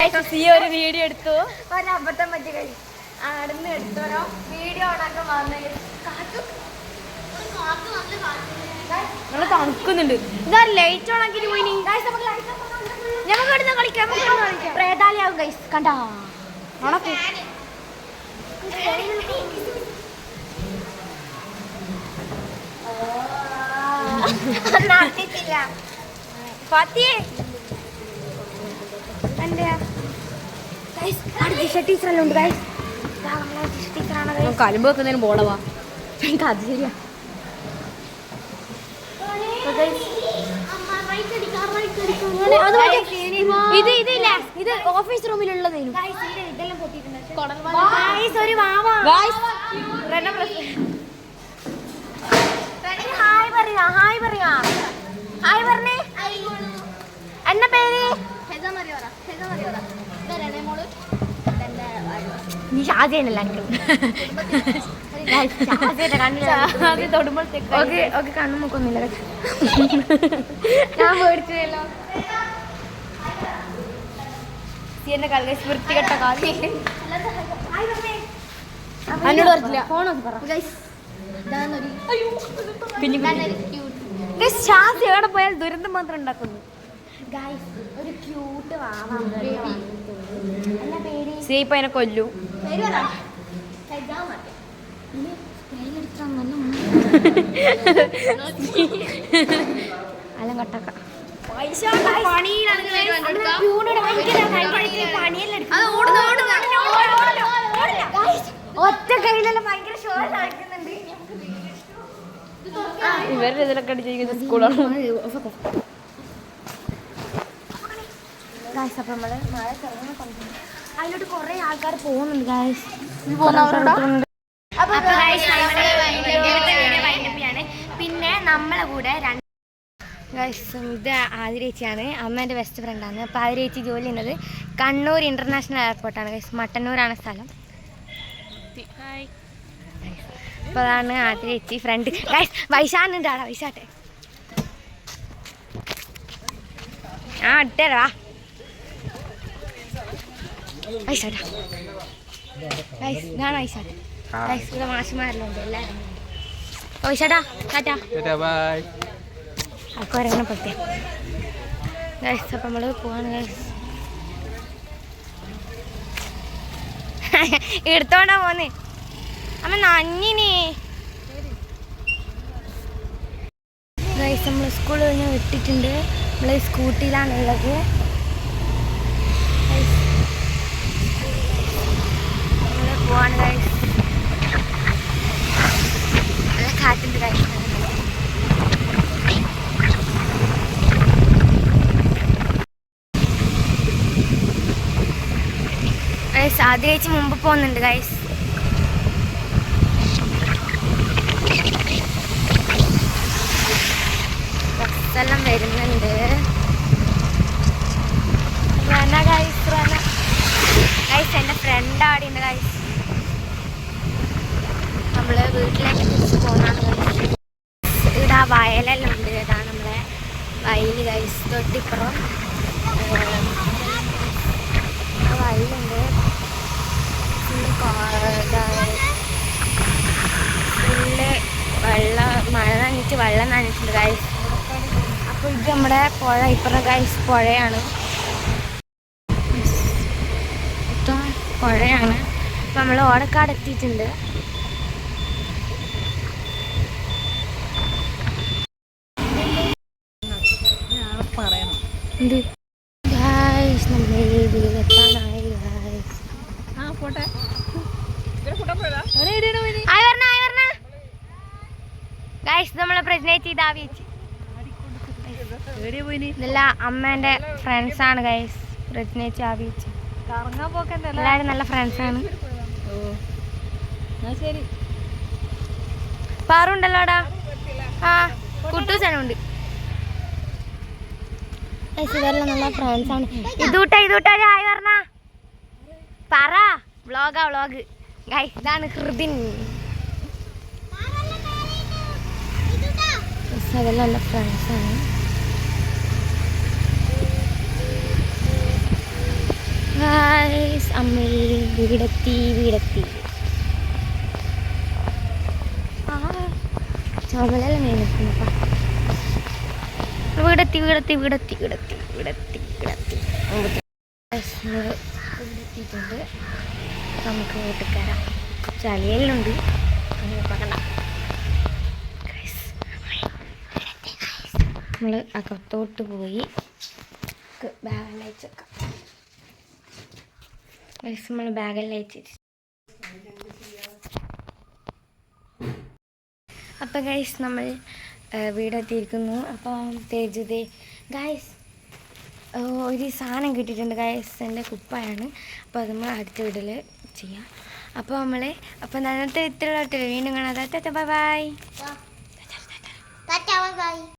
ഒരു വീഡിയോ എടുത്തു ഒരബദ്ധം പറ്റി കഴിയും ആടുന്ന് എടുത്തോരോ വീഡിയോ ഓണാക്കാൻ വന്നു നമ്മള് തണുക്കുന്നുണ്ട്. ഇതാ ലൈറ്റ് ഓണാക്കിട്ട് പോയി ഞങ്ങൾക്ക് ഇവിടുന്ന് കളിക്കാം പ്രേതാലയാവും ഗൈസ് കണ്ടാ ഓണക്ക് നടത്തിയിട്ടില്ല ഫാത്തിയേ ടീച്ചറെല്ലാം ഉണ്ട് ഗൈസ് ടീച്ചറാണ് കലുമ്പ് വെക്കുന്നതിന് ബോളവാ അത് ശരിയാ. ഇത് ഇതില്ല ഇത് ഓഫീസ് റൂമിലുള്ളതേനു ഒരു ഹായ് പറയാ ഹായ് പറയാ ഹായ് പറഞ്ഞേ എന്ന പേര് നീ ഷാജയനല്ല തൊടുമ്പോഴത്തേക്ക് കണ്ണു നോക്കൊന്നുമില്ല ഞാൻ മേടിച്ചല്ലോ എന്നെ കളകേശ് വൃത്തികെട്ട കാലി എന്നോട് പറഞ്ഞില്ല ഫോണൊക്കെ പറ ഷാജി എവിടെ പോയാൽ ദുരന്തം മാത്രം ഉണ്ടാക്കുന്നു. ഒരു ക്യൂട്ട് സീപ്പ എന്നെ കൊല്ലു. അല്ല കട്ടക്ക ഒറ്റ കയ്യിലെല്ലാം ഭയങ്കര ഷോ നടക്കുന്നുണ്ട്. ഇവരുടെ ഇതിലൊക്കെ അടിച്ചിരിക്കുന്ന സ്കൂളാണ്. അപ്പൊ നമ്മള് മഴ അതിലോട്ട് കുറെ ആൾക്കാർ പോകുന്നുണ്ട് ഗായ്സ്. പിന്നെ നമ്മളെ കൂടെ ഇത് ആതിരേച്ചിയാണ്, അമ്മേൻ്റെ ബെസ്റ്റ് ഫ്രണ്ടാണ്. അപ്പോൾ ആതിരേച്ചി ജോലി ചെയ്യുന്നത് കണ്ണൂർ ഇൻ്റർനാഷണൽ എയർപോർട്ടാണ് ഗൈസ്. മട്ടന്നൂരാണ് സ്ഥലം. അപ്പോൾ അതാണ് ആതിരേച്ചി ഫ്രണ്ട് ഗൈസ്. വൈശാനുണ്ട് ആടാ, വൈശാട്ടെ ആ ഇട്ടേരാ വൈശാട്ടാ ഗൈസ്. ഇതാണ് വൈശാട്ട് ഗൈസ്. ഇവിടെ മാഷിമാരെല്ലാം ഉണ്ട് എല്ലാവരും. വൈശാട്ടാ ടാറ്റാ ഒക്കെ ഒരെണ്ണം പറ്റിയ ഗൈസ്. അപ്പം നമ്മൾ പോവാണ് ഗൈസ്. എടുത്തോണ്ടാ പോന്നേ അമ്മ നഞ്ഞിനി ഗൈസ്. നമ്മൾ സ്കൂളിൽ കഴിഞ്ഞ് വിട്ടിട്ടുണ്ട്. നമ്മൾ സ്കൂട്ടിയിലാണുള്ളത്. നമ്മൾ പോവാണ് ഗൈസ്. നല്ല കാറ്റുണ്ട് ഗൈസ്. ഗൈസ് ആദ്യം മുമ്പ് പോകുന്നുണ്ട് ഗൈസ്. ബസ്സെല്ലാം വരുന്നുണ്ട്. ഗൈസ് എൻ്റെ ഫ്രണ്ട് അവിടെ ഉണ്ട് ഗൈസ്. നമ്മൾ വീട്ടിലേക്ക് തിരിച്ച് പോകുന്നതാണ് ഗൈസ്. ഇവിടെ ആ വയലെല്ലാം ഉണ്ട്. ഇതാണ് നമ്മളെ വയൽ ഗൈസ്. തൊട്ടിപ്പുറം വയലുണ്ട്. ഫുള്ള് വെള്ളം, മഴ നനഞ്ഞിട്ട് വെള്ളം നനഞ്ഞിട്ടുണ്ട് ഗൈസ്. അപ്പോൾ ഇത് നമ്മുടെ പുഴ, ഇപ്പുറം ഗൈസ് പുഴയാണ്. പുഴയാണ്. അപ്പം നമ്മൾ ഓടക്കാട് എത്തിയിട്ടുണ്ട്. എന്ത് ഗൈസ് നമ്മൾ വീട്ടിലെത്താനായി ഗൈസ്. ഗൈസ് നമ്മളെ പ്രഗ്നേറ്റ് ചെയ്ത് ആവിച്ച് ഇതല്ല അമ്മേൻ്റെ ഫ്രണ്ട്സാണ് ഗൈസ്. പ്രഗ്നേറ്റ് ആവിച്ച് എല്ലാവരും നല്ല ഫ്രണ്ട്സാണ്. പാറുണ്ടല്ലോടാ. ആ കുട്ടൂസനുണ്ട്. ഇതെല്ലാം നല്ല ഫ്രണ്ട്സാണ്. ഇതൂട്ടാ ഹായ് പറഞ്ഞ പറ. വ്ളോഗാ വ്ളോഗ് ഗൈസ്. ഇതാണ് ഹൃദിൻ. അതെല്ലാം നല്ല ഫ്രണ്ട്സാണ്. നമ്മൾ വീടെത്തി ചുമലെല്ലാം നിൽക്കുന്നപ്പാ വീടെത്തി എത്തിയിട്ടുണ്ട്. നമുക്ക് വീട്ടിൽ കയറാം. ചളിയെല്ലുണ്ട് നമ്മൾ അകത്തോട്ട് പോയി ബാഗെല്ലാം അയച്ചേക്കാം. നമ്മൾ ബാഗെല്ലാം അയച്ചു. അപ്പം ഗൈസ് നമ്മൾ വീടെത്തിയിരിക്കുന്നു. അപ്പം തേജുദേ ഗൈസ് ഒരു സാധനം കിട്ടിയിട്ടുണ്ട് ഗൈസ്. എൻ്റെ കുപ്പായാണ്. അപ്പോൾ അത് നമ്മൾ അടുത്ത വീട്ടിൽ ചെയ്യാം. അപ്പോൾ അപ്പോൾ ഇന്നത്തെ ഇത്രയുള്ള വീണ്ടും കാണാം. Bye bye.